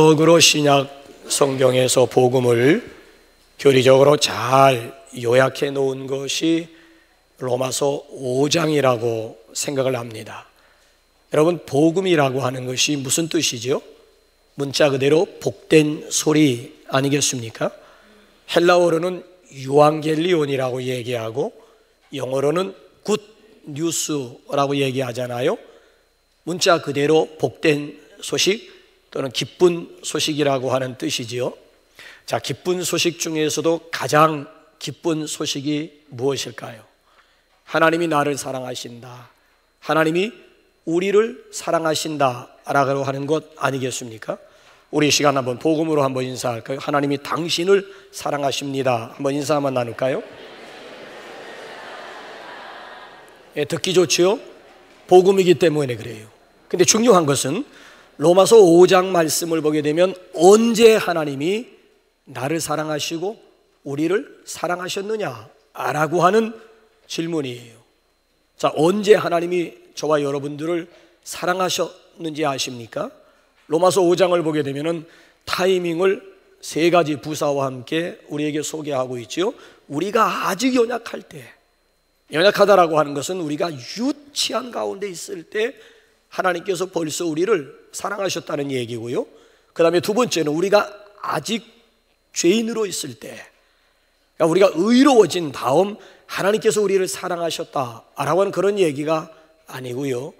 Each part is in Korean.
거꾸로 신약 성경에서 복음을 교리적으로 잘 요약해 놓은 것이 로마서 5장이라고 생각을 합니다. 여러분, 복음이라고 하는 것이 무슨 뜻이죠? 문자 그대로 복된 소리 아니겠습니까? 헬라어로는 유앙겔리온이라고 얘기하고 영어로는 굿 뉴스라고 얘기하잖아요. 문자 그대로 복된 소식 또는 기쁜 소식이라고 하는 뜻이지요. 자, 기쁜 소식 중에서도 가장 기쁜 소식이 무엇일까요? 하나님이 나를 사랑하신다, 하나님이 우리를 사랑하신다 라고 하는 것 아니겠습니까? 우리 이 시간 한번 복음으로 한번 인사할까요? 하나님이 당신을 사랑하십니다. 한번 인사 한번 나눌까요? 예, 듣기 좋지요? 복음이기 때문에 그래요. 근데 중요한 것은 로마서 5장 말씀을 보게 되면 언제 하나님이 나를 사랑하시고 우리를 사랑하셨느냐 라고 하는 질문이에요. 자, 언제 하나님이 저와 여러분들을 사랑하셨는지 아십니까? 로마서 5장을 보게 되면 타이밍을 세 가지 부사와 함께 우리에게 소개하고 있죠. 우리가 아직 연약할 때, 연약하다라고 하는 것은 우리가 유치한 가운데 있을 때 하나님께서 벌써 우리를 사랑하셨다는 얘기고요. 그 다음에 두 번째는 우리가 아직 죄인으로 있을 때, 그러니까 우리가 의로워진 다음 하나님께서 우리를 사랑하셨다라고 하는 그런 얘기가 아니고요.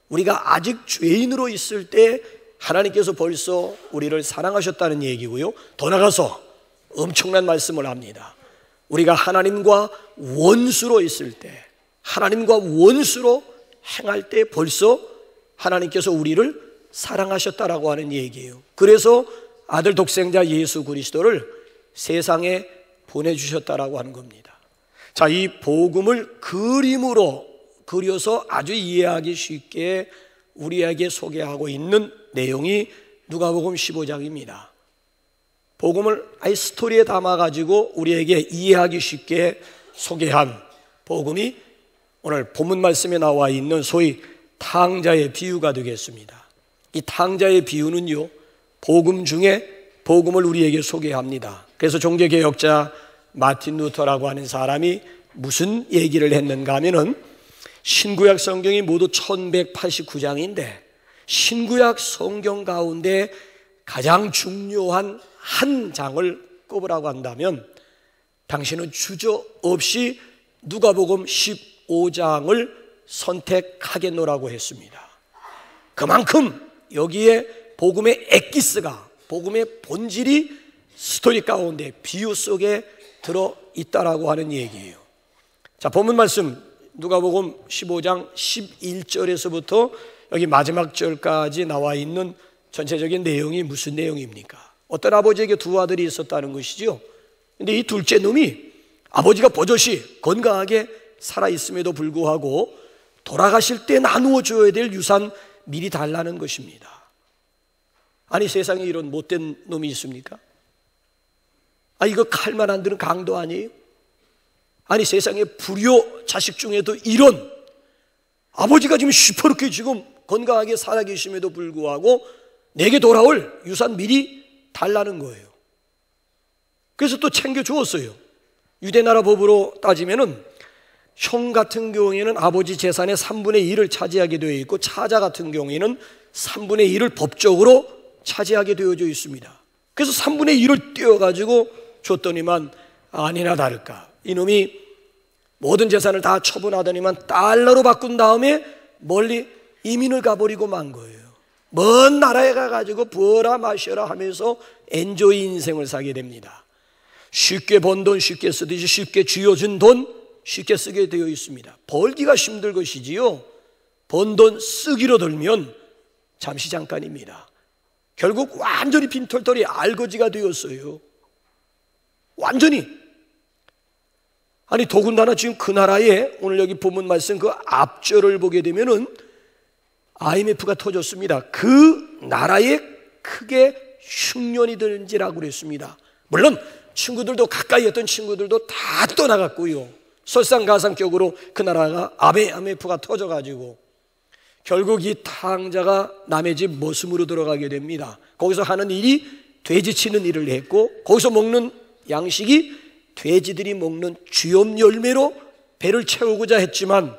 우리가 아직 죄인으로 있을 때 하나님께서 벌써 우리를 사랑하셨다는 얘기고요. 더 나아가서 엄청난 말씀을 합니다. 우리가 하나님과 원수로 있을 때, 하나님과 원수로 행할 때 벌써 하나님께서 우리를 사랑하셨다라고 하는 얘기예요. 그래서 아들 독생자 예수 그리스도를 세상에 보내주셨다라고 하는 겁니다. 자, 이 복음을 그림으로 그려서 아주 이해하기 쉽게 우리에게 소개하고 있는 내용이 누가복음 15장입니다. 복음을 아예 스토리에 담아가지고 우리에게 이해하기 쉽게 소개한 복음이 오늘 본문 말씀에 나와 있는 소위 탕자의 비유가 되겠습니다. 이 탕자의 비유는요, 복음 중에 복음을 우리에게 소개합니다. 그래서 종교개혁자 마틴 루터라고 하는 사람이 무슨 얘기를 했는가 하면은 신구약 성경이 모두 1189장인데 신구약 성경 가운데 가장 중요한 한 장을 꼽으라고 한다면 당신은 주저없이 누가복음 15장을 선택하겠노라고 했습니다. 그만큼 여기에 복음의 엑기스가, 복음의 본질이 스토리 가운데 비유 속에 들어있다라고 하는 얘기예요. 자, 본문 말씀 누가복음 15장 11절에서부터 여기 마지막 절까지 나와 있는 전체적인 내용이 무슨 내용입니까? 어떤 아버지에게 두 아들이 있었다는 것이죠. 근데 이 둘째 놈이 아버지가 버젓이 건강하게 살아있음에도 불구하고 돌아가실 때 나누어 줘야 될 유산 미리 달라는 것입니다. 아니, 세상에 이런 못된 놈이 있습니까? 아, 이거 칼만 안 드는 강도 아니에요? 아니, 세상에 불효 자식 중에도 이런 아버지가 지금 시퍼렇게 지금 건강하게 살아계심에도 불구하고 내게 돌아올 유산 미리 달라는 거예요. 그래서 또 챙겨주었어요. 유대나라 법으로 따지면은 형 같은 경우에는 아버지 재산의 3분의 1을 차지하게 되어 있고 차자 같은 경우에는 3분의 1을 법적으로 차지하게 되어져 있습니다. 그래서 3분의 1을 떼어가지고 줬더니만 아니나 다를까 이놈이 모든 재산을 다 처분하더니만 달러로 바꾼 다음에 멀리 이민을 가버리고 만 거예요. 먼 나라에 가가지고 부어라 마셔라 하면서 엔조이 인생을 살게 됩니다. 쉽게 번 돈 쉽게 쓰듯이 쉽게 쥐어준 돈 쉽게 쓰게 되어 있습니다. 벌기가 힘들 것이지요, 번 돈 쓰기로 들면 잠시 잠깐입니다. 결국 완전히 빈털털이 알거지가 되었어요. 완전히. 아니, 더군다나 지금 그 나라에 오늘 여기 본문 말씀 그 앞절을 보게 되면은 IMF가 터졌습니다. 그 나라에 크게 흉년이 들지라고 그랬습니다. 물론 친구들도 가까이 했던 친구들도 다 떠나갔고요. 설상가상격으로 그 나라가 IMF가 터져가지고 결국 이 탕자가 남의 집 모습으로 들어가게 됩니다. 거기서 하는 일이 돼지 치는 일을 했고, 거기서 먹는 양식이 돼지들이 먹는 쥐염 열매로 배를 채우고자 했지만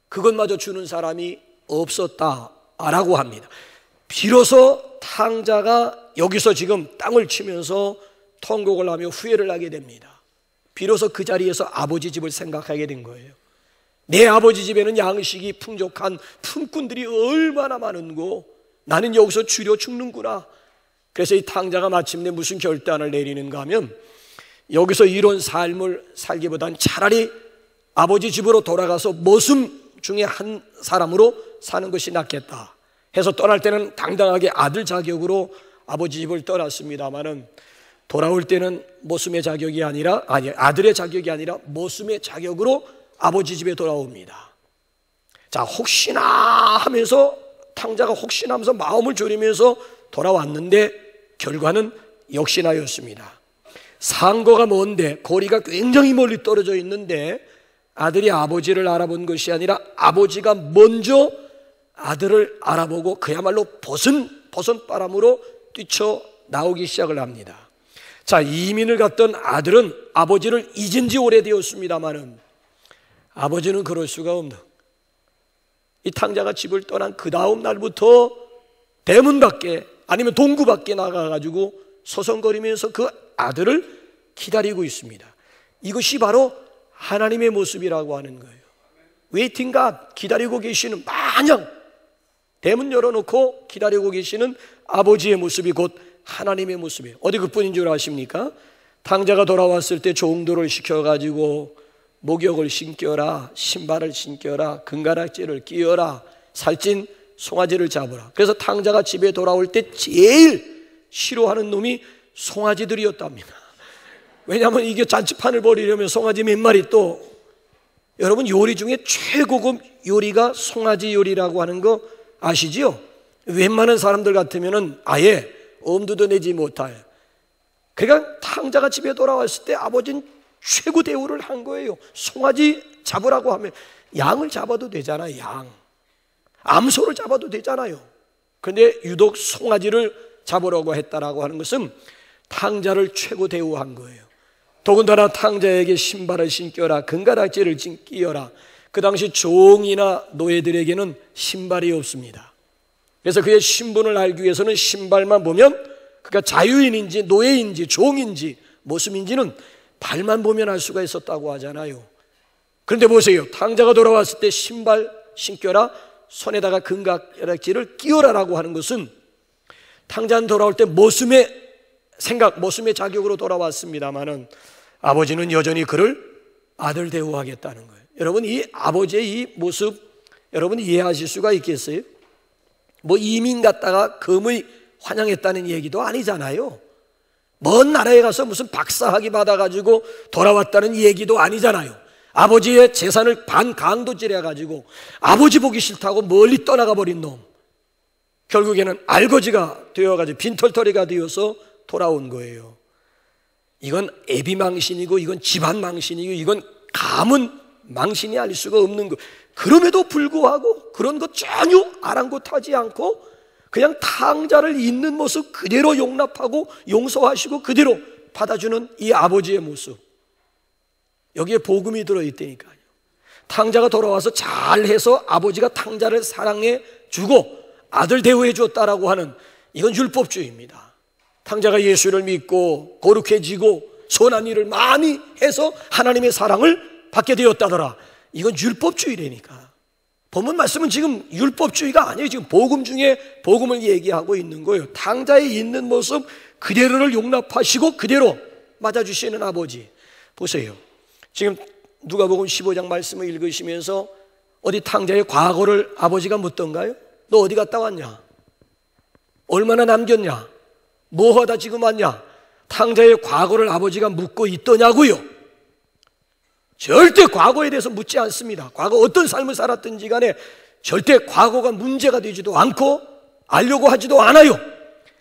그것마저 주는 사람이 없었다라고 합니다. 비로소 탕자가 여기서 지금 땅을 치면서 통곡을 하며 후회를 하게 됩니다. 비로소 그 자리에서 아버지 집을 생각하게 된 거예요. 내 아버지 집에는 양식이 풍족한 품꾼들이 얼마나 많은고 나는 여기서 주려 죽는구나. 그래서 이 탕자가 마침내 무슨 결단을 내리는가 하면, 여기서 이런 삶을 살기보단 차라리 아버지 집으로 돌아가서 모습 중에 한 사람으로 사는 것이 낫겠다 해서 떠날 때는 당당하게 아들 자격으로 아버지 집을 떠났습니다마는, 돌아올 때는 모습의 자격이 아니라, 아들의 자격이 아니라 모습의 자격으로 아버지 집에 돌아옵니다. 자, 혹시나 하면서, 탕자가 혹시나 하면서 마음을 졸이면서 돌아왔는데 결과는 역시나였습니다. 상거가 먼데, 거리가 굉장히 멀리 떨어져 있는데 아들이 아버지를 알아본 것이 아니라 아버지가 먼저 아들을 알아보고 그야말로 버선바람으로 뛰쳐나오기 시작을 합니다. 자, 이민을 갔던 아들은 아버지를 잊은 지 오래되었습니다마는 아버지는 그럴 수가 없는, 이 탕자가 집을 떠난 그 다음 날부터 대문 밖에 아니면 동구 밖에 나가가지고 서성거리면서 그 아들을 기다리고 있습니다. 이것이 바로 하나님의 모습이라고 하는 거예요. 웨이팅 갓, 기다리고 계시는, 마냥 대문 열어놓고 기다리고 계시는 아버지의 모습이 곧 하나님의 모습이에요. 어디 그뿐인 줄 아십니까? 탕자가 돌아왔을 때 종도를 시켜가지고 목욕을 신겨라, 신발을 신겨라, 금가락지를 끼워라, 살찐 송아지를 잡으라. 그래서 탕자가 집에 돌아올 때 제일 싫어하는 놈이 송아지들이었답니다. 왜냐하면 이게 잔치판을 벌이려면 송아지 몇 마리, 또 여러분 요리 중에 최고급 요리가 송아지 요리라고 하는 거 아시지요? 웬만한 사람들 같으면 아예 엄두도 내지 못해요. 그러니까 탕자가 집에 돌아왔을 때 아버지는 최고 대우를 한 거예요. 송아지 잡으라고 하면 양을 잡아도 되잖아요. 양, 암소를 잡아도 되잖아요. 그런데 유독 송아지를 잡으라고 했다라고 하는 것은 탕자를 최고 대우한 거예요. 더군다나 탕자에게 신발을 신겨라, 금가락지를 끼워라. 그 당시 종이나 노예들에게는 신발이 없습니다. 그래서 그의 신분을 알기 위해서는 신발만 보면 그가 자유인인지 노예인지 종인지 모습인지는 발만 보면 알 수가 있었다고 하잖아요. 그런데 보세요, 탕자가 돌아왔을 때 신발 신겨라, 손에다가 금가락지를 끼워라라고 하는 것은 탕자는 돌아올 때 모습의 생각, 모습의 자격으로 돌아왔습니다마는 아버지는 여전히 그를 아들 대우하겠다는 거예요. 여러분, 이 아버지의 이 모습 여러분 이해하실 수가 있겠어요? 뭐 이민 갔다가 금의 환영했다는 얘기도 아니잖아요. 먼 나라에 가서 무슨 박사학위 받아가지고 돌아왔다는 얘기도 아니잖아요. 아버지의 재산을 반강도질해가지고 아버지 보기 싫다고 멀리 떠나가 버린 놈, 결국에는 알거지가 되어가지고 빈털터리가 되어서 돌아온 거예요. 이건 애비망신이고, 이건 집안망신이고, 이건 가문 망신이 아닐 수가 없는 거. 그럼에도 불구하고 그런 것 전혀 아랑곳하지 않고 그냥 탕자를 있는 모습 그대로 용납하고 용서하시고 그대로 받아주는 이 아버지의 모습, 여기에 복음이 들어있다니까요. 탕자가 돌아와서 잘해서 아버지가 탕자를 사랑해 주고 아들 대우해 줬다라고 하는, 이건 율법주의입니다. 탕자가 예수를 믿고 거룩해지고 선한 일을 많이 해서 하나님의 사랑을 받게 되었다더라. 이건 율법주의라니까. 본문 말씀은 지금 율법주의가 아니에요. 지금 복음 중에 복음을 얘기하고 있는 거예요. 탕자에 있는 모습 그대로를 용납하시고 그대로 맞아주시는 아버지. 보세요, 지금 누가복음 15장 말씀을 읽으시면서 어디 탕자의 과거를 아버지가 묻던가요? 너 어디 갔다 왔냐? 얼마나 남겼냐? 뭐 하다 지금 왔냐? 탕자의 과거를 아버지가 묻고 있더냐고요? 절대 과거에 대해서 묻지 않습니다. 과거 어떤 삶을 살았든지 간에 절대 과거가 문제가 되지도 않고 알려고 하지도 않아요.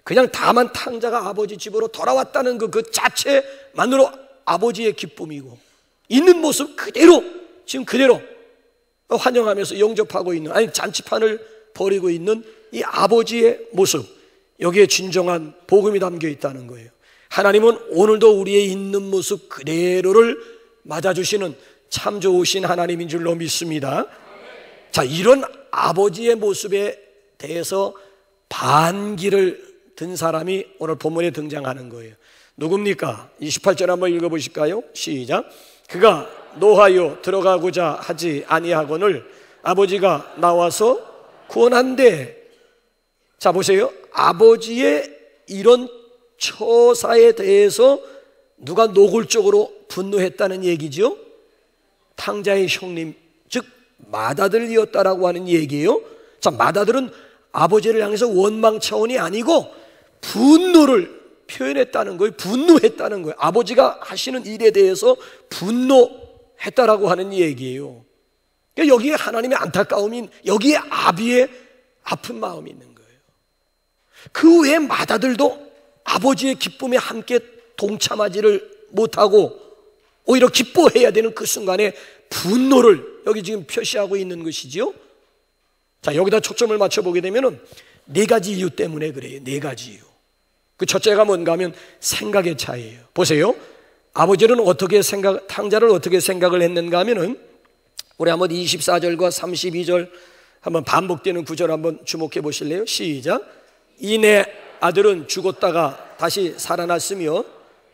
그냥 다만 탕자가 아버지 집으로 돌아왔다는 그 자체만으로 아버지의 기쁨이고, 있는 모습 그대로 지금 그대로 환영하면서 영접하고 있는, 아니 잔치판을 벌이고 있는 이 아버지의 모습, 여기에 진정한 복음이 담겨 있다는 거예요. 하나님은 오늘도 우리의 있는 모습 그대로를 맞아주시는 참 좋으신 하나님인 줄로 믿습니다. 자, 이런 아버지의 모습에 대해서 반기를 든 사람이 오늘 본문에 등장하는 거예요. 누굽니까? 28절 한번 읽어보실까요? 시작. 그가 노하여 들어가고자 하지 아니하거늘 아버지가 나와서 구원한대. 자, 보세요. 아버지의 이런 처사에 대해서 누가 노골적으로 분노했다는 얘기죠? 탕자의 형님, 즉 맏아들이었다라고 하는 얘기예요. 자, 맏아들은 아버지를 향해서 원망 차원이 아니고 분노를 표현했다는 거예요. 분노했다는 거예요. 아버지가 하시는 일에 대해서 분노했다라고 하는 얘기예요. 그러니까 여기에 하나님의 안타까움인, 여기에 아비의 아픈 마음이 있는 거예요. 그 외에 맏아들도 아버지의 기쁨에 함께 동참하지를 못하고 오히려 기뻐해야 되는 그 순간에 분노를 여기 지금 표시하고 있는 것이지요. 자, 여기다 초점을 맞춰보게 되면은 네 가지 이유 때문에 그래요. 네 가지 이유. 그 첫째가 뭔가 하면 생각의 차이예요. 보세요. 아버지는 탕자를 어떻게 생각을 했는가 하면은, 우리 한번 24절과 32절 한번 반복되는 구절 한번 주목해 보실래요? 시작. 이 내 아들은 죽었다가 다시 살아났으며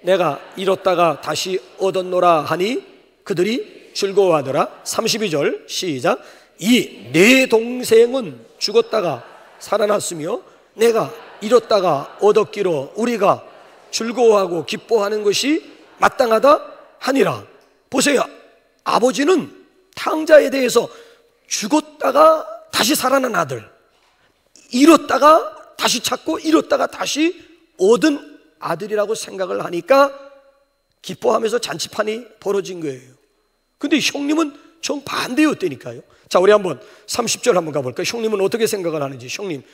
내가 잃었다가 다시 얻었노라 하니 그들이 즐거워하더라. 32절 시작. 이 내 동생은 죽었다가 살아났으며 내가 잃었다가 얻었기로 우리가 즐거워하고 기뻐하는 것이 마땅하다 하니라. 보세요. 아버지는 탕자에 대해서 죽었다가 다시 살아난 아들, 잃었다가 다시 찾고 잃었다가 다시 얻은 아들이라고 생각을 하니까 기뻐하면서 잔치판이 벌어진 거예요. 근데 형님은 정반대였다니까요. 자, 우리 한번 30절 한번 가볼까요? 형님은 어떻게 생각을 하는지.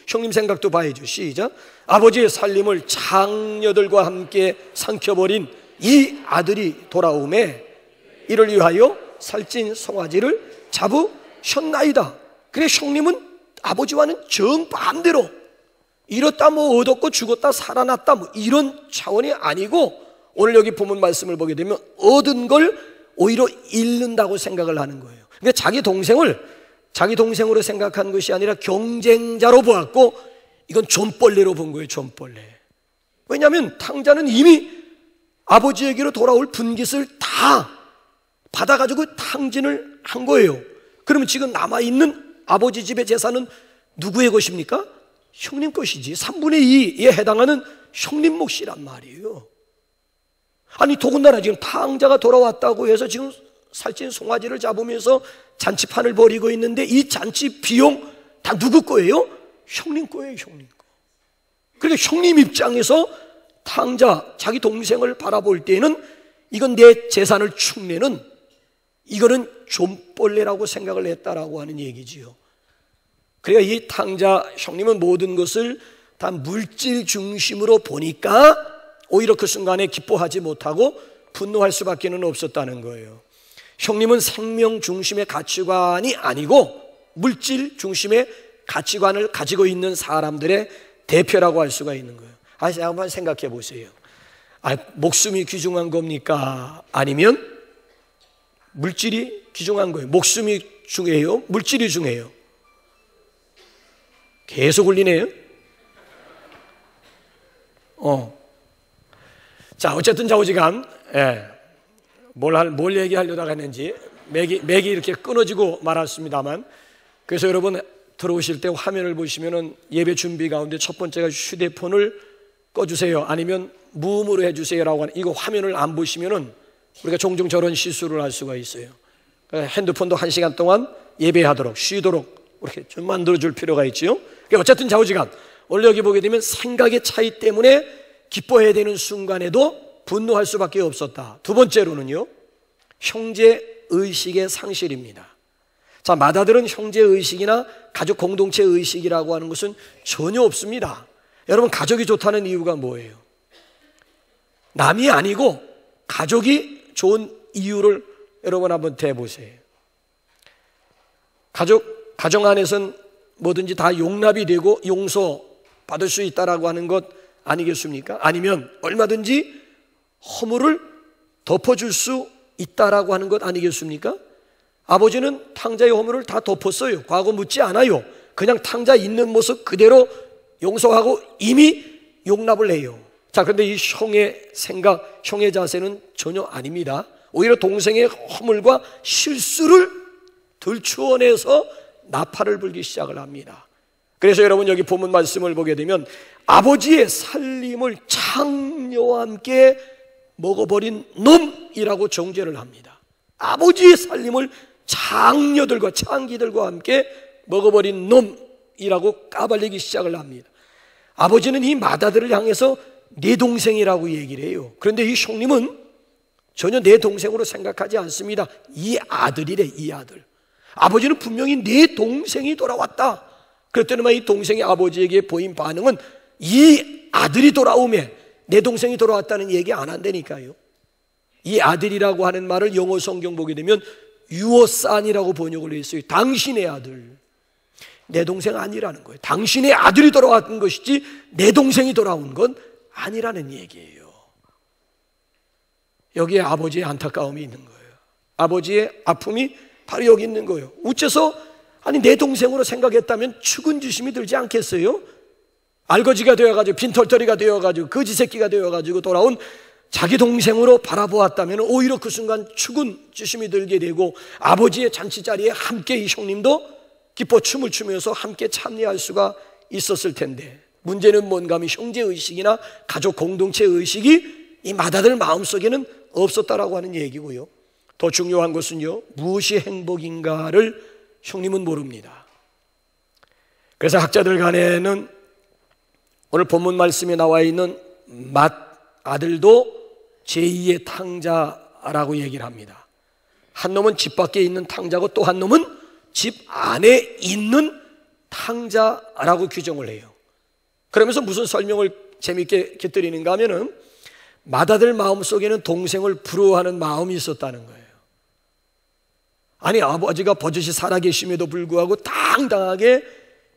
형님 생각도 봐야죠. 시작. 아버지의 살림을 장녀들과 함께 삼켜버린 이 아들이 돌아오매 이를 위하여 살찐 송아지를 잡으셨나이다. 그래, 형님은 아버지와는 정반대로 잃었다 뭐 얻었고 죽었다 살아났다 뭐 이런 차원이 아니고, 오늘 여기 본문 말씀을 보게 되면 얻은 걸 오히려 잃는다고 생각을 하는 거예요. 그러니까 자기 동생으로 생각한 것이 아니라 경쟁자로 보았고, 이건 존벌레로 본 거예요. 존벌레. 왜냐하면 탕자는 이미 아버지에게로 돌아올 분깃을 다 받아가지고 탕진을 한 거예요. 그러면 지금 남아있는 아버지 집의 재산은 누구의 것입니까? 형님 것이지. 3분의 2에 해당하는 형님 몫이란 말이에요. 아니, 더군다나 지금 탕자가 돌아왔다고 해서 지금 살찐 송아지를 잡으면서 잔치판을 벌이고 있는데 이 잔치 비용 다 누구 거예요? 형님 거예요. 형님 거. 그러니까 형님 입장에서 탕자, 자기 동생을 바라볼 때는 이건 내 재산을 축내는, 이거는 존벌레라고 생각을 했다라고 하는 얘기지요. 그러니까 이 탕자 형님은 모든 것을 다 물질 중심으로 보니까 오히려 그 순간에 기뻐하지 못하고 분노할 수밖에 없었다는 거예요. 형님은 생명 중심의 가치관이 아니고 물질 중심의 가치관을 가지고 있는 사람들의 대표라고 할 수가 있는 거예요. 한번 생각해 보세요. 목숨이 귀중한 겁니까? 아니면 물질이 귀중한 거예요? 목숨이 중요해요? 물질이 중요해요? 계속 울리네요. 자, 어쨌든 좌우지간 뭘 얘기하려다가 했는지 맥이 이렇게 끊어지고 말았습니다만, 그래서 여러분 들어오실 때 화면을 보시면은 예배 준비 가운데 첫 번째가 휴대폰을 꺼주세요, 아니면 무음으로 해주세요라고 하는, 이거 화면을 안 보시면은 우리가 종종 저런 실수를 할 수가 있어요. 핸드폰도 1시간 동안 예배하도록, 쉬도록 이렇게 좀 만들어줄 필요가 있지요. 어쨌든 좌우지간 오늘 여기 보게 되면 생각의 차이 때문에 기뻐해야 되는 순간에도 분노할 수밖에 없었다. 두 번째로는요, 형제의식의 상실입니다. 자, 맏아들은 형제의식이나 가족 공동체 의식이라고 하는 것은 전혀 없습니다. 여러분, 가족이 좋다는 이유가 뭐예요? 남이 아니고 가족이 좋은 이유를 여러분 한번 대보세요. 가정 안에서는 뭐든지 다 용납이 되고 용서받을 수 있다라고 하는 것 아니겠습니까? 아니면 얼마든지 허물을 덮어줄 수 있다라고 하는 것 아니겠습니까? 아버지는 탕자의 허물을 다 덮었어요. 과거 묻지 않아요. 그냥 탕자 있는 모습 그대로 용서하고 이미 용납을 해요. 자, 그런데 이 형의 생각, 형의 자세는 전혀 아닙니다. 오히려 동생의 허물과 실수를 들추어내서 나팔을 불기 시작을 합니다. 그래서 여러분 여기 본문 말씀을 보게 되면 아버지의 살림을 창녀와 함께 먹어버린 놈이라고 정죄를 합니다. 아버지의 살림을 장녀들과 창기들과 함께 먹어버린 놈이라고 까발리기 시작을 합니다. 아버지는 이 맏아들을 향해서 내 동생이라고 얘기를 해요. 그런데 이 형님은 전혀 내 동생으로 생각하지 않습니다. 이 아들이래, 이 아들. 아버지는 분명히 내 동생이 돌아왔다. 그랬더니만 이 동생이 아버지에게 보인 반응은 이 아들이 돌아오면 내 동생이 돌아왔다는 얘기 안 한다니까요. 이 아들이라고 하는 말을 영어 성경 보게 되면 Your son이라고 번역을 했어요. 당신의 아들. 내 동생 아니라는 거예요. 당신의 아들이 돌아왔던 것이지 내 동생이 돌아온 건 아니라는 얘기예요. 여기에 아버지의 안타까움이 있는 거예요. 아버지의 아픔이 바로 여기 있는 거예요. 어째서 아니 내 동생으로 생각했다면 측은지심이 들지 않겠어요? 알거지가 되어가지고 빈털터리가 되어가지고 거지 새끼가 되어가지고 돌아온 자기 동생으로 바라보았다면 오히려 그 순간 측은지심이 들게 되고 아버지의 잔치 자리에 함께 이 형님도 기뻐 춤을 추면서 함께 참여할 수가 있었을 텐데, 문제는 뭔가 하면 형제의식이나 가족 공동체의식이 이 맏아들 마음속에는 없었다라고 하는 얘기고요. 더 중요한 것은요, 무엇이 행복인가를 형님은 모릅니다. 그래서 학자들 간에는 오늘 본문 말씀에 나와 있는 맏아들도 제2의 탕자라고 얘기를 합니다. 한 놈은 집 밖에 있는 탕자고 또 한 놈은 집 안에 있는 탕자라고 규정을 해요. 그러면서 무슨 설명을 재미있게 곁들이는가 하면은 맏아들 마음속에는 동생을 부러워하는 마음이 있었다는 거예요. 아니 아버지가 버젓이 살아계심에도 불구하고 당당하게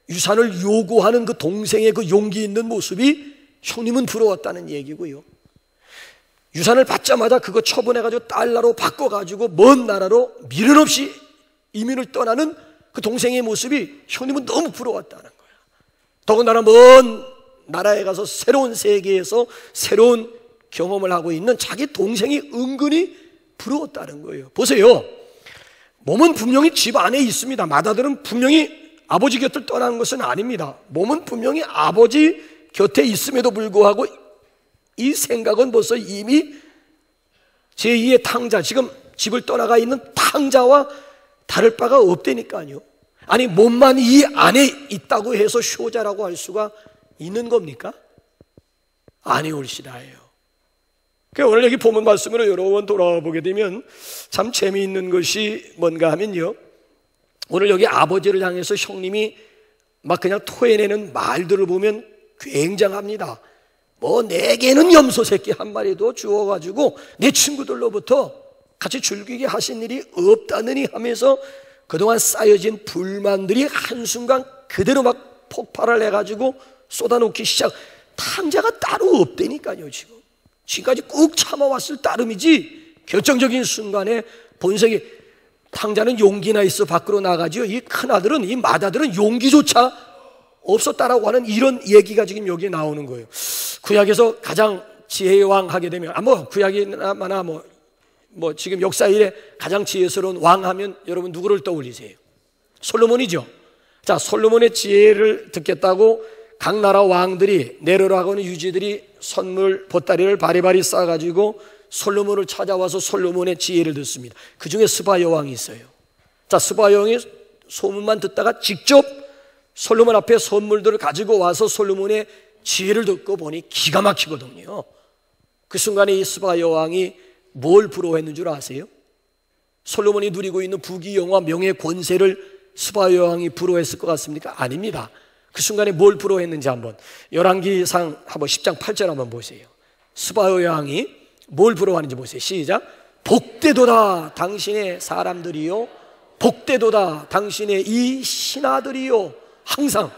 유산을 요구하는 그 동생의 그 용기 있는 모습이 형님은 부러웠다는 얘기고요. 유산을 받자마자 그거 처분해가지고 달러로 바꿔가지고 먼 나라로 미련 없이 이민을 떠나는 그 동생의 모습이 형님은 너무 부러웠다는 거야. 더군다나 먼 나라에 가서 새로운 세계에서 새로운 경험을 하고 있는 자기 동생이 은근히 부러웠다는 거예요. 보세요. 몸은 분명히 집 안에 있습니다. 맏아들은 분명히 아버지 곁을 떠난 것은 아닙니다. 몸은 분명히 아버지 곁에 있음에도 불구하고 이 생각은 벌써 이미 제2의 탕자, 지금 집을 떠나가 있는 탕자와 다를 바가 없다니까요. 아니 몸만 이 안에 있다고 해서 효자라고 할 수가 있는 겁니까? 아니올시다예요. 오늘 여기 본문 말씀으로 여러 번 돌아와 보게 되면 참 재미있는 것이 뭔가 하면요, 오늘 여기 아버지를 향해서 형님이 막 그냥 토해내는 말들을 보면 굉장합니다. 뭐 내게는 염소 새끼 한 마리도 주워가지고 내 친구들로부터 같이 즐기게 하신 일이 없다느니 하면서 그동안 쌓여진 불만들이 한순간 그대로 막 폭발을 해가지고 쏟아놓기 시작. 탕자가 따로 없다니까요. 지금까지 꾹 참아왔을 따름이지 결정적인 순간에 본색이 탕자는 용기나 있어 밖으로 나가지요. 이 큰아들은, 이 맏아들은 용기조차 없었다라고 하는 이런 얘기가 지금 여기에 나오는 거예요. 구약에서 가장 지혜의 왕 하게 되면 구약이나 뭐 지금 역사 일에 가장 지혜스러운 왕 하면 여러분 누구를 떠올리세요? 솔로몬이죠. 자, 솔로몬의 지혜를 듣겠다고 각 나라 왕들이 내려라고 하는 유지들이 선물 보따리를 바리바리 싸가지고 솔로몬을 찾아와서 솔로몬의 지혜를 듣습니다. 그 중에 스바 여왕이 있어요. 자, 스바 여왕이 소문만 듣다가 직접 솔로몬 앞에 선물들을 가지고 와서 솔로몬의 지혜를 듣고 보니 기가 막히거든요. 그 순간에 이 스바 여왕이 뭘 부러워했는 줄 아세요? 솔로몬이 누리고 있는 부귀영화 명예 권세를 스바 여왕이 부러워했을 것 같습니까? 아닙니다. 그 순간에 뭘 부러워했는지 한번 열왕기상 한번 10장 8절 한번 보세요. 스바 여왕이 뭘 부러워하는지 보세요. 시작. 복되도다 당신의 사람들이요 복되도다 당신의 이 신하들이요 항상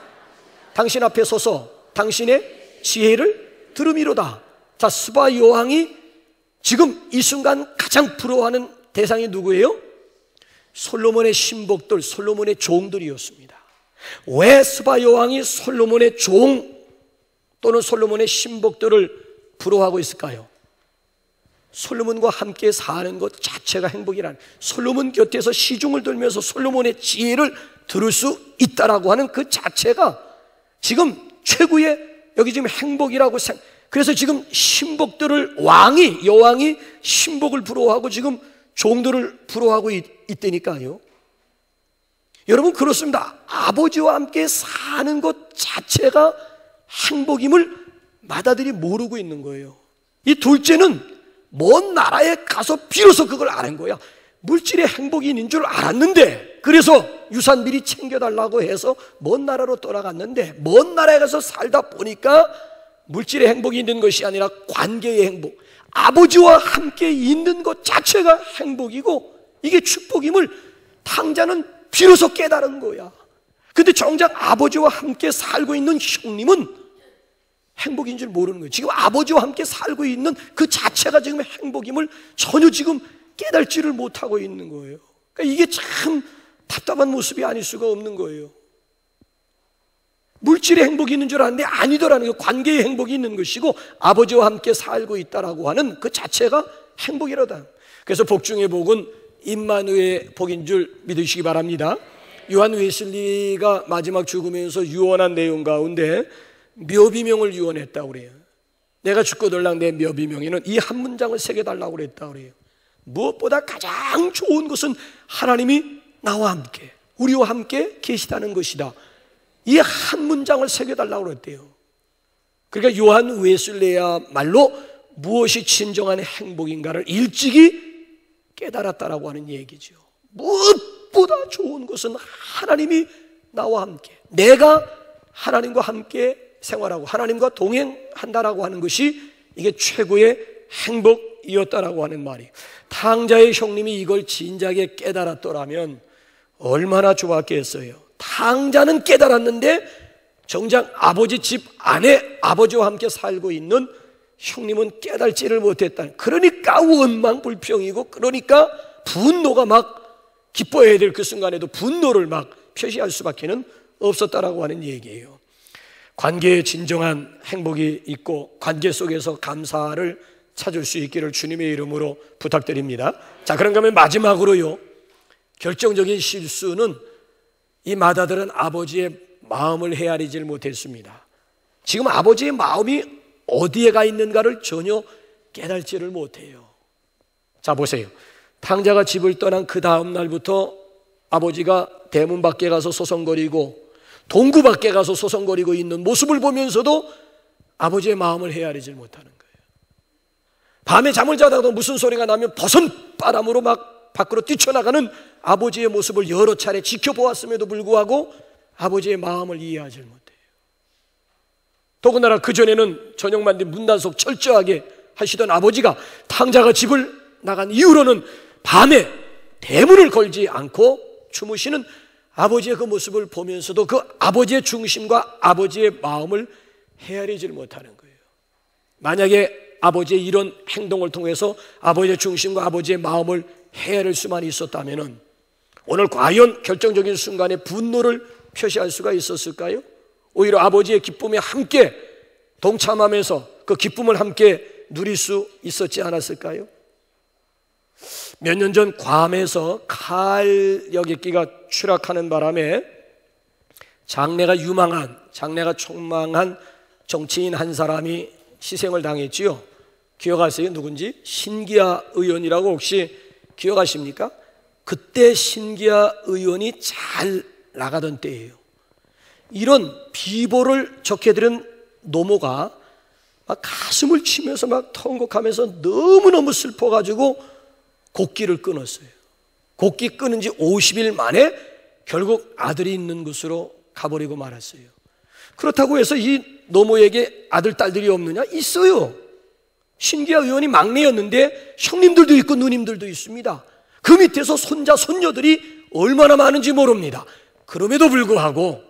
당신 앞에 서서 당신의 지혜를 들음이로다. 자, 스바 여왕이 지금 이 순간 가장 부러워하는 대상이 누구예요? 솔로몬의 신복들, 솔로몬의 종들이었습니다. 왜 스바 여왕이 솔로몬의 종 또는 솔로몬의 신복들을 부러워하고 있을까요? 솔로몬과 함께 사는 것 자체가 행복이라는, 솔로몬 곁에서 시중을 들면서 솔로몬의 지혜를 들을 수 있다라고 하는 그 자체가 지금 최고의 여기 지금 행복이라고 그래서 지금 신복들을 여왕이 신복을 부러워하고 지금 종들을 부러워하고 있다니까요. 여러분, 그렇습니다. 아버지와 함께 사는 것 자체가 행복임을 마다들이 모르고 있는 거예요. 이 둘째는 먼 나라에 가서 비로소 그걸 아는 거야. 물질의 행복이 있는 줄 알았는데, 그래서 유산 미리 챙겨달라고 해서 먼 나라로 떠나갔는데, 먼 나라에 가서 살다 보니까 물질의 행복이 있는 것이 아니라 관계의 행복, 아버지와 함께 있는 것 자체가 행복이고 이게 축복임을 탕자는 비로소 깨달은 거야. 근데 정작 아버지와 함께 살고 있는 형님은 행복인 줄 모르는 거예요. 지금 아버지와 함께 살고 있는 그 자체가 지금 행복임을 전혀 지금 깨달지를 못하고 있는 거예요. 그러니까 이게 참 답답한 모습이 아닐 수가 없는 거예요. 물질의 행복이 있는 줄 알았는데 아니더라는 거예요. 관계의 행복이 있는 것이고 아버지와 함께 살고 있다라고 하는 그 자체가 행복이라다. 그래서 복 중의 복은 임마누의 복인 줄 믿으시기 바랍니다. 요한 웨슬리가 마지막 죽으면서 유언한 내용 가운데 묘비명을 유언했다고 그래요. 내가 죽고들랑 내 묘비명에는 이 한 문장을 새겨달라고 그랬다고 그래요. 무엇보다 가장 좋은 것은 하나님이 나와 함께, 우리와 함께 계시다는 것이다. 이 한 문장을 새겨달라고 그랬대요. 그러니까 요한 웨슬리야말로 무엇이 진정한 행복인가를 일찍이 깨달았다라고 하는 얘기죠. 무엇보다 좋은 것은 하나님이 나와 함께, 내가 하나님과 함께 생활하고 하나님과 동행한다라고 하는 것이 이게 최고의 행복이었다라고 하는 말이. 탕자의 형님이 이걸 진작에 깨달았더라면 얼마나 좋았겠어요. 탕자는 깨달았는데 정작 아버지 집 안에 아버지와 함께 살고 있는 형님은 깨달지를 못했다. 그러니까 원망불평이고, 그러니까 분노가 막 기뻐해야 될 그 순간에도 분노를 막 표시할 수밖에 없었다라고 하는 얘기예요. 관계에 진정한 행복이 있고 관계 속에서 감사를 찾을 수 있기를 주님의 이름으로 부탁드립니다. 자, 그런가 하면 마지막으로요, 결정적인 실수는 이 마다들은 아버지의 마음을 헤아리질 못했습니다. 지금 아버지의 마음이 어디에 가 있는가를 전혀 깨달지를 못해요. 자, 보세요. 탕자가 집을 떠난 그 다음 날부터 아버지가 대문 밖에 가서 소송거리고 동구 밖에 가서 소송거리고 있는 모습을 보면서도 아버지의 마음을 헤아리질 못하는 거예요. 밤에 잠을 자다가도 무슨 소리가 나면 버선바람으로 막 밖으로 뛰쳐나가는 아버지의 모습을 여러 차례 지켜보았음에도 불구하고 아버지의 마음을 이해하지 못해요. 더군다나 그전에는 저녁만 된 문단속 철저하게 하시던 아버지가 탕자가 집을 나간 이후로는 밤에 대문을 걸지 않고 주무시는 아버지의 그 모습을 보면서도 그 아버지의 중심과 아버지의 마음을 헤아리지 못하는 거예요. 만약에 아버지의 이런 행동을 통해서 아버지의 중심과 아버지의 마음을 헤아릴 수만 있었다면 오늘 과연 결정적인 순간에 분노를 표시할 수가 있었을까요? 오히려 아버지의 기쁨에 함께 동참하면서 그 기쁨을 함께 누릴 수 있었지 않았을까요? 몇 년 전 괌에서 칼 여객기가 추락하는 바람에 장래가 촉망한 정치인 한 사람이 희생을 당했지요. 기억하세요? 누군지? 신기아 의원이라고 혹시 기억하십니까? 그때 신기아 의원이 잘 나가던 때예요. 이런 비보를 적게들은 노모가 막 가슴을 치면서 막 통곡하면서 너무너무 슬퍼가지고 곡기를 끊었어요. 곡기 끊은 지 50일 만에 결국 아들이 있는 곳으로 가버리고 말았어요. 그렇다고 해서 이 노모에게 아들, 딸들이 없느냐? 있어요. 신기아 의원이 막내였는데 형님들도 있고 누님들도 있습니다. 그 밑에서 손자, 손녀들이 얼마나 많은지 모릅니다. 그럼에도 불구하고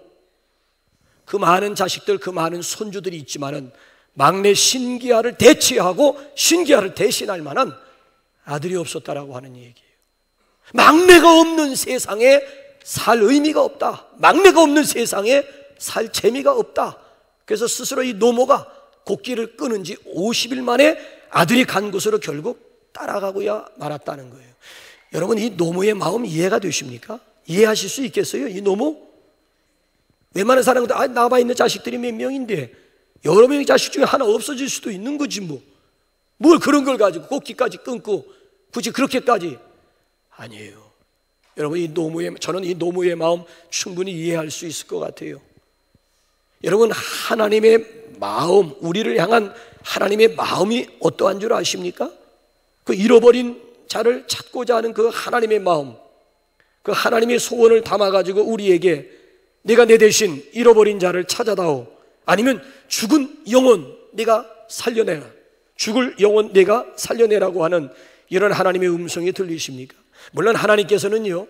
그 많은 자식들, 그 많은 손주들이 있지만은 막내 신기아를 대체하고 신기아를 대신할 만한 아들이 없었다라고 하는 얘기예요. 막내가 없는 세상에 살 의미가 없다. 막내가 없는 세상에 살 재미가 없다. 그래서 스스로 이 노모가 곡기를 끊은 지 50일 만에 아들이 간 곳으로 결국 따라가고야 말았다는 거예요. 여러분, 이 노모의 마음 이해가 되십니까? 이해하실 수 있겠어요? 이 노모? 웬만한 사람들, 나와 있는 자식들이 몇 명인데 여러 명의 자식 중에 하나 없어질 수도 있는 거지 뭐. 뭘 그런 걸 가지고 곡기까지 끊고 굳이 그렇게까지. 아니에요. 여러분, 저는 이 노모의 마음 충분히 이해할 수 있을 것 같아요. 여러분, 하나님의 마음, 우리를 향한 하나님의 마음이 어떠한 줄 아십니까? 그 잃어버린 자를 찾고자 하는 그 하나님의 마음, 그 하나님의 소원을 담아가지고 우리에게 네가 내 대신 잃어버린 자를 찾아다오, 아니면 죽은 영혼 네가 살려내라, 죽을 영혼 네가 살려내라고 하는 이런 하나님의 음성이 들리십니까? 물론 하나님께서는요,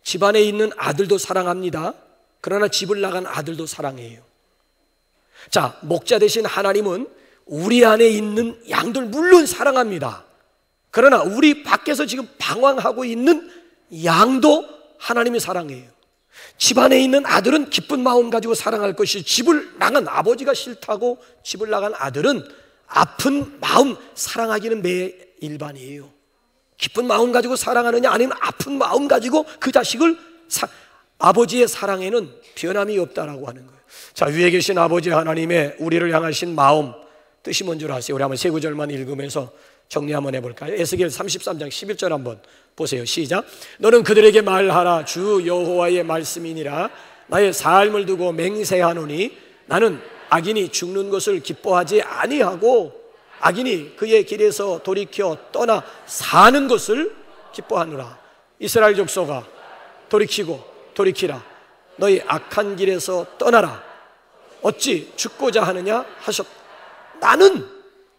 집안에 있는 아들도 사랑합니다. 그러나 집을 나간 아들도 사랑해요. 자, 목자 되신 하나님은 우리 안에 있는 양들 물론 사랑합니다. 그러나 우리 밖에서 지금 방황하고 있는 양도 하나님이 사랑해요. 집안에 있는 아들은 기쁜 마음 가지고 사랑할 것이, 집을 나간 아버지가 싫다고 집을 나간 아들은 아픈 마음 사랑하기는 매 일반이에요. 기쁜 마음 가지고 사랑하느냐, 아니면 아픈 마음 가지고 그 자식을 아버지의 사랑에는 변함이 없다라고 하는 거예요. 자, 위에 계신 아버지 하나님의 우리를 향하신 마음, 뜻이 뭔 줄 아세요? 우리 한번 세 구절만 읽으면서 정리 한번 해볼까요? 에스겔 33장 11절 한번 보세요. 시작. 너는 그들에게 말하라. 주 여호와의 말씀이니라. 나의 삶을 두고 맹세하노니 나는 악인이 죽는 것을 기뻐하지 아니하고 악인이 그의 길에서 돌이켜 떠나 사는 것을 기뻐하노라. 이스라엘 족속아, 돌이키라. 너희 악한 길에서 떠나라. 어찌 죽고자 하느냐 하셨다. 나는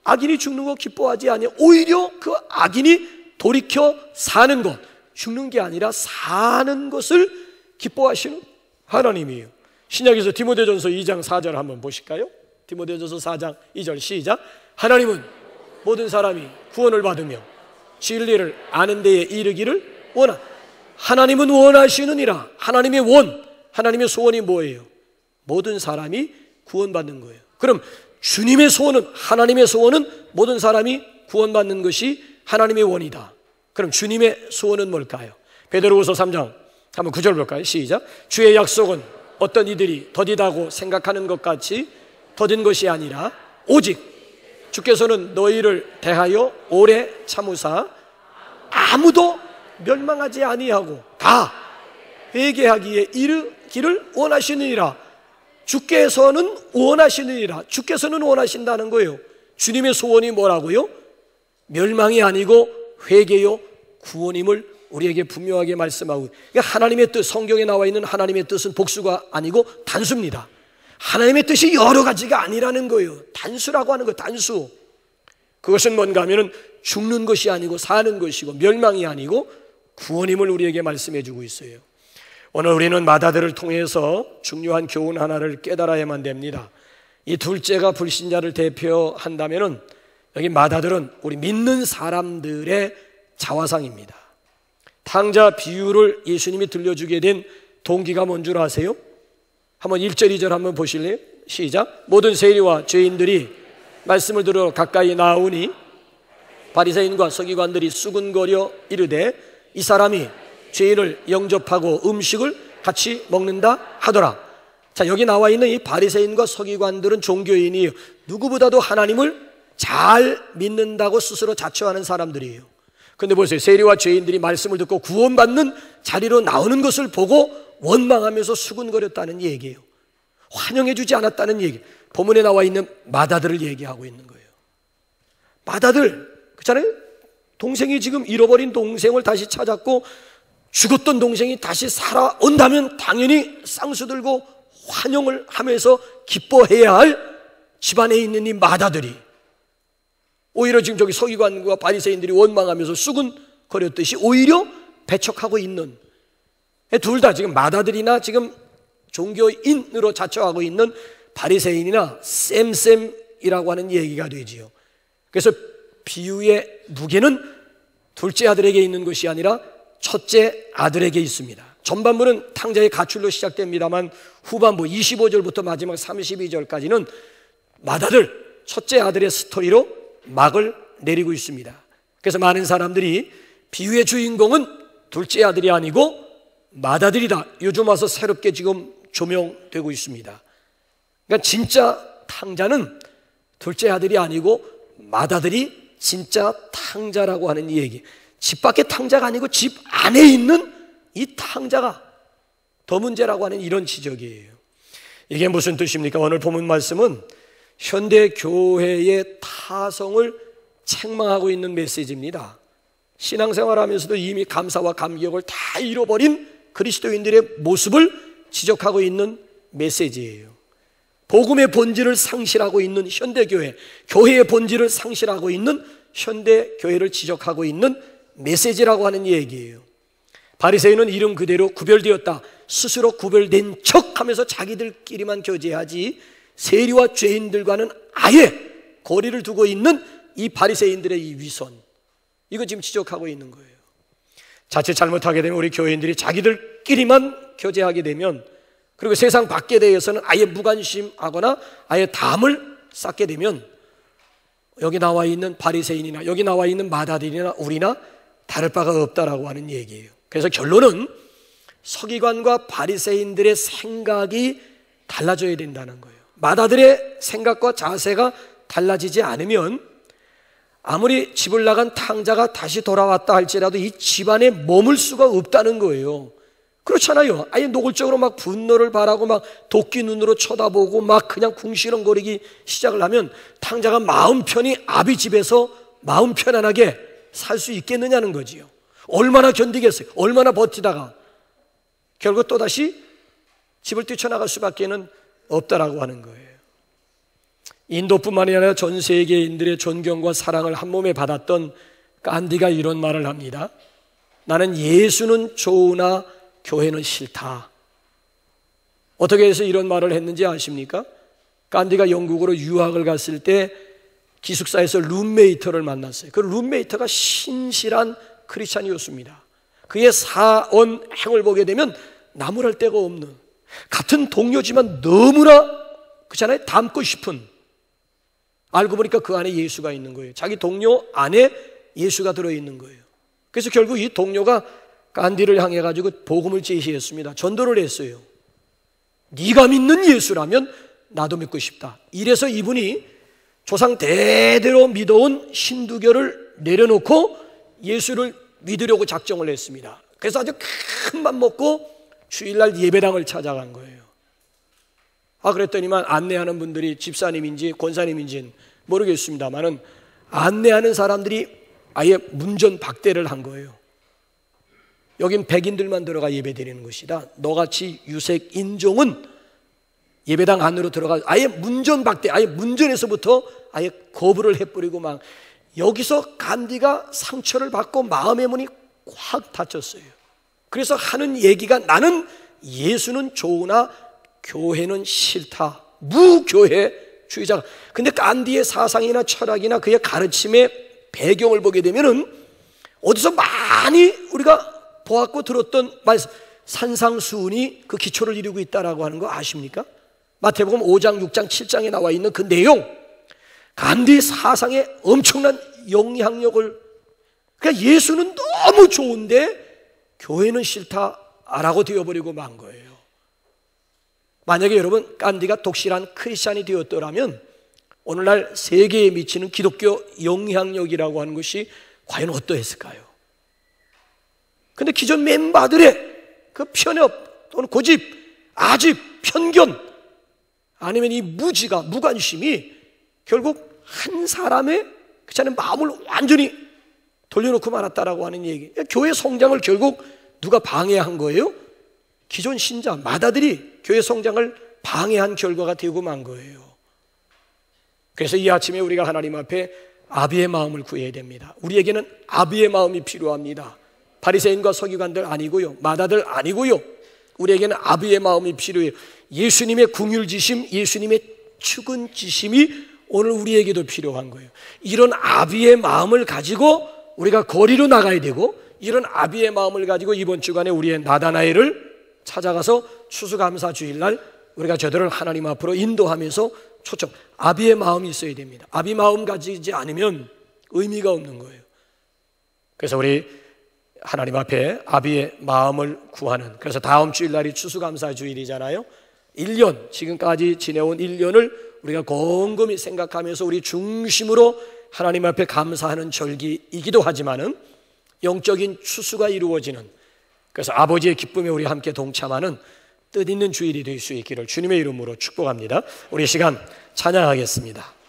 악인이 죽는 거 기뻐하지 아니하, 오히려 그 악인이 돌이켜 사는 것, 죽는 게 아니라 사는 것을 기뻐하시는 하나님이에요. 신약에서 디모데전서 2장 4절 한번 보실까요? 디모데전서 4장 2절 시작. 하나님은 모든 사람이 구원을 받으며 진리를 아는 데에 이르기를 원하. 하나님은 원하시느니라. 하나님의 소원이 뭐예요? 모든 사람이 구원받는 거예요. 그럼 주님의 소원은, 하나님의 소원은 모든 사람이 구원받는 것이 하나님의 원이다. 그럼 주님의 소원은 뭘까요? 베드로후서 3장 한번 9절 볼까요? 시작. 주의 약속은 어떤 이들이 더디다고 생각하는 것 같이 더딘 것이 아니라 오직 주께서는 너희를 대하여 오래 참으사 아무도 멸망하지 아니하고 다 회개하기에 이르기를 원하시느니라. 주께서는 원하시느니라. 주께서는 원하신다는 거예요. 주님의 소원이 뭐라고요? 멸망이 아니고 회개요 구원임을 우리에게 분명하게 말씀하고, 그러니까 하나님의 뜻, 성경에 나와 있는 하나님의 뜻은 복수가 아니고 단수입니다. 하나님의 뜻이 여러 가지가 아니라는 거예요. 단수라고 하는 거, 단수. 그것은 뭔가 하면은 죽는 것이 아니고 사는 것이고 멸망이 아니고 구원임을 우리에게 말씀해 주고 있어요. 오늘 우리는 마다들을 통해서 중요한 교훈 하나를 깨달아야만 됩니다. 이 둘째가 불신자를 대표한다면은 여기 마다들은 우리 믿는 사람들의 자화상입니다. 탕자 비유를 예수님이 들려주게 된 동기가 뭔 줄 아세요? 한번 1절 2절 한번 보실래요? 시작. 모든 세리와 죄인들이 말씀을 들어 가까이 나오니 바리새인과 서기관들이 수군거려 이르되 이 사람이 죄인을 영접하고 음식을 같이 먹는다 하더라. 자, 여기 나와 있는 이 바리새인과 서기관들은 종교인이에요. 누구보다도 하나님을 잘 믿는다고 스스로 자처하는 사람들이에요. 그런데 보세요. 세리와 죄인들이 말씀을 듣고 구원받는 자리로 나오는 것을 보고 원망하면서 수군거렸다는 얘기예요. 환영해주지 않았다는 얘기. 본문에 나와 있는 마다들을 얘기하고 있는 거예요. 마다들, 그렇잖아요? 동생이 지금 잃어버린 동생을 다시 찾았고 죽었던 동생이 다시 살아온다면 당연히 쌍수 들고 환영을 하면서 기뻐해야 할 집안에 있는 이 마다들이 오히려 지금 저기 서기관과 바리새인들이 원망하면서 수군거렸듯이 오히려 배척하고 있는, 둘 다 지금 맏아들이나 지금 종교인으로 자처하고 있는 바리새인이나 쌤쌤이라고 하는 얘기가 되지요. 그래서 비유의 무게는 둘째 아들에게 있는 것이 아니라 첫째 아들에게 있습니다. 전반부는 탕자의 가출로 시작됩니다만 후반부 25절부터 마지막 32절까지는 맏아들, 첫째 아들의 스토리로 막을 내리고 있습니다. 그래서 많은 사람들이 비유의 주인공은 둘째 아들이 아니고 맏아들이다, 요즘 와서 새롭게 지금 조명되고 있습니다. 그러니까 진짜 탕자는 둘째 아들이 아니고 맏아들이 진짜 탕자라고 하는 이 얘기. 집 밖에 탕자가 아니고 집 안에 있는 이 탕자가 더 문제라고 하는 이런 지적이에요. 이게 무슨 뜻입니까? 오늘 본문 말씀은 현대 교회의 타성을 책망하고 있는 메시지입니다. 신앙생활하면서도 이미 감사와 감격을 다 잃어버린 그리스도인들의 모습을 지적하고 있는 메시지예요. 복음의 본질을 상실하고 있는 현대교회, 교회의 본질을 상실하고 있는 현대교회를 지적하고 있는 메시지라고 하는 얘기예요. 바리새인은 이름 그대로 구별되었다, 스스로 구별된 척하면서 자기들끼리만 교제하지 세리와 죄인들과는 아예 거리를 두고 있는 이 바리새인들의 이 위선, 이거 지금 지적하고 있는 거예요. 자칫 잘못하게 되면 우리 교회인들이 자기들끼리만 교제하게 되면, 그리고 세상 밖에 대해서는 아예 무관심하거나 아예 담을 쌓게 되면 여기 나와 있는 바리새인이나 여기 나와 있는 맏아들이나 우리나 다를 바가 없다라고 하는 얘기예요. 그래서 결론은 서기관과 바리새인들의 생각이 달라져야 된다는 거예요. 맏아들의 생각과 자세가 달라지지 않으면 아무리 집을 나간 탕자가 다시 돌아왔다 할지라도 이 집안에 머물 수가 없다는 거예요. 그렇잖아요. 아예 노골적으로 막 분노를 바라고 막 도끼 눈으로 쳐다보고 막 그냥 궁시렁거리기 시작을 하면 탕자가 마음 편히 아비 집에서 마음 편안하게 살 수 있겠느냐는 거지요. 얼마나 견디겠어요? 얼마나 버티다가 결국 또다시 집을 뛰쳐나갈 수밖에는 없다라고 하는 거예요. 인도뿐만이 아니라 전 세계인들의 존경과 사랑을 한 몸에 받았던 간디가 이런 말을 합니다. 나는 예수는 좋으나 교회는 싫다. 어떻게 해서 이런 말을 했는지 아십니까? 간디가 영국으로 유학을 갔을 때 기숙사에서 룸메이터를 만났어요. 그 룸메이터가 신실한 크리스찬이었습니다. 그의 사언 행을 보게 되면 나무랄 데가 없는, 같은 동료지만 너무나 그렇잖아요, 닮고 싶은, 알고 보니까 그 안에 예수가 있는 거예요. 자기 동료 안에 예수가 들어있는 거예요. 그래서 결국 이 동료가 간디를 향해 가지고 복음을 제시했습니다. 전도를 했어요. 네가 믿는 예수라면 나도 믿고 싶다. 이래서 이분이 조상 대대로 믿어온 힌두교를 내려놓고 예수를 믿으려고 작정을 했습니다. 그래서 아주 큰 맘 먹고 주일날 예배당을 찾아간 거예요. 그랬더니만 안내하는 분들이 집사님인지 권사님인지는 모르겠습니다만은 안내하는 사람들이 아예 문전박대를 한 거예요. 여긴 백인들만 들어가 예배드리는 것이다. 너같이 유색 인종은 예배당 안으로 들어가, 아예 문전박대, 아예 문전에서부터 아예 거부를 해버리고 막, 여기서 간디가 상처를 받고 마음의 문이 확 닫혔어요. 그래서 하는 얘기가 나는 예수는 좋으나 교회는 싫다. 무교회주의자가. 근데 간디의 사상이나 철학이나 그의 가르침의 배경을 보게 되면은 어디서 많이 우리가 보았고 들었던 말씀, 산상수훈이 그 기초를 이루고 있다라고 하는 거 아십니까? 마태복음 5장, 6장, 7장에 나와 있는 그 내용, 간디 사상에 엄청난 영향력을, 그러니까 예수는 너무 좋은데 교회는 싫다라고 되어버리고 만 거예요. 만약에 여러분 간디가 독실한 크리스찬이 되었더라면 오늘날 세계에 미치는 기독교 영향력이라고 하는 것이 과연 어떠했을까요? 근데 기존 멤버들의 그 편협 또는 고집, 아집, 편견, 아니면 이 무지가, 무관심이 결국 한 사람의 그렇잖아요, 마음을 완전히 돌려놓고 말았다라고 하는 얘기. 교회 성장을 결국 누가 방해한 거예요? 기존 신자, 맏아들이 교회 성장을 방해한 결과가 되고 만 거예요. 그래서 이 아침에 우리가 하나님 앞에 아비의 마음을 구해야 됩니다. 우리에게는 아비의 마음이 필요합니다. 바리새인과 서기관들 아니고요, 마다들 아니고요. 우리에게는 아비의 마음이 필요해요. 예수님의 긍휼지심, 예수님의 측은지심이 오늘 우리에게도 필요한 거예요. 이런 아비의 마음을 가지고 우리가 거리로 나가야 되고, 이런 아비의 마음을 가지고 이번 주간에 우리의 나다나엘을 찾아가서 추수감사 주일날 우리가 저들을 하나님 앞으로 인도하면서 초청, 아비의 마음이 있어야 됩니다. 아비 마음 가지지 않으면 의미가 없는 거예요. 그래서 우리 하나님 앞에 아비의 마음을 구하는, 그래서 다음 주일날이 추수감사 주일이잖아요. 1년, 지금까지 지내온 1년을 우리가 곰곰이 생각하면서 우리 중심으로 하나님 앞에 감사하는 절기이기도 하지만은 영적인 추수가 이루어지는, 그래서 아버지의 기쁨에 우리 함께 동참하는 뜻있는 주일이 될 수 있기를 주님의 이름으로 축복합니다. 우리 시간 찬양하겠습니다.